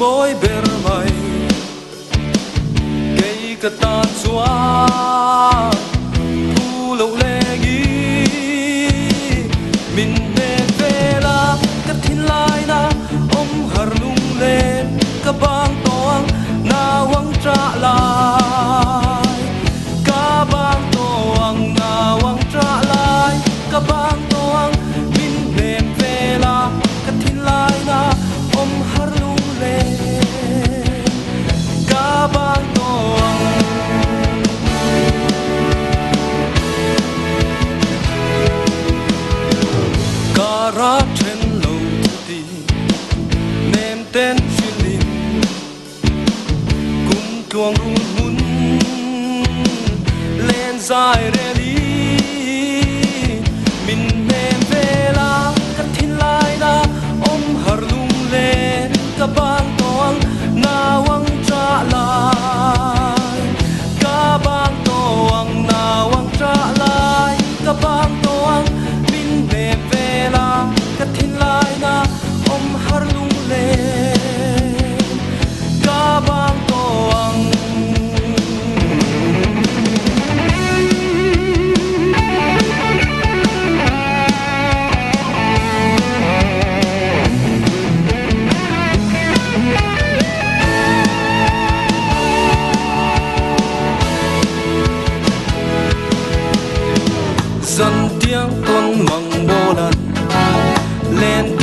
môi bề mày cây cà ta xóa thu lâu lê ghi mình bên về la cắt thiên lai na om har lung lên cả bang toang na wang trả lại cả bang toang na wang trả lại cả bang toang mình bên về la cắt thiên lai na om har lung lên cả bang toang cả ra trên lâu thì nem tên chuyên linh cùng tuồng rung hun lên dài re đi mình nem về la cắt thiên lai na om har lung lên cả bang toang na wang trả lại cả bang toang na wang trả lại cả bang toang mình nem về la cắt thiên lai na om har lung lên cả bang toang dân tiếng tuôn măng bô lần lên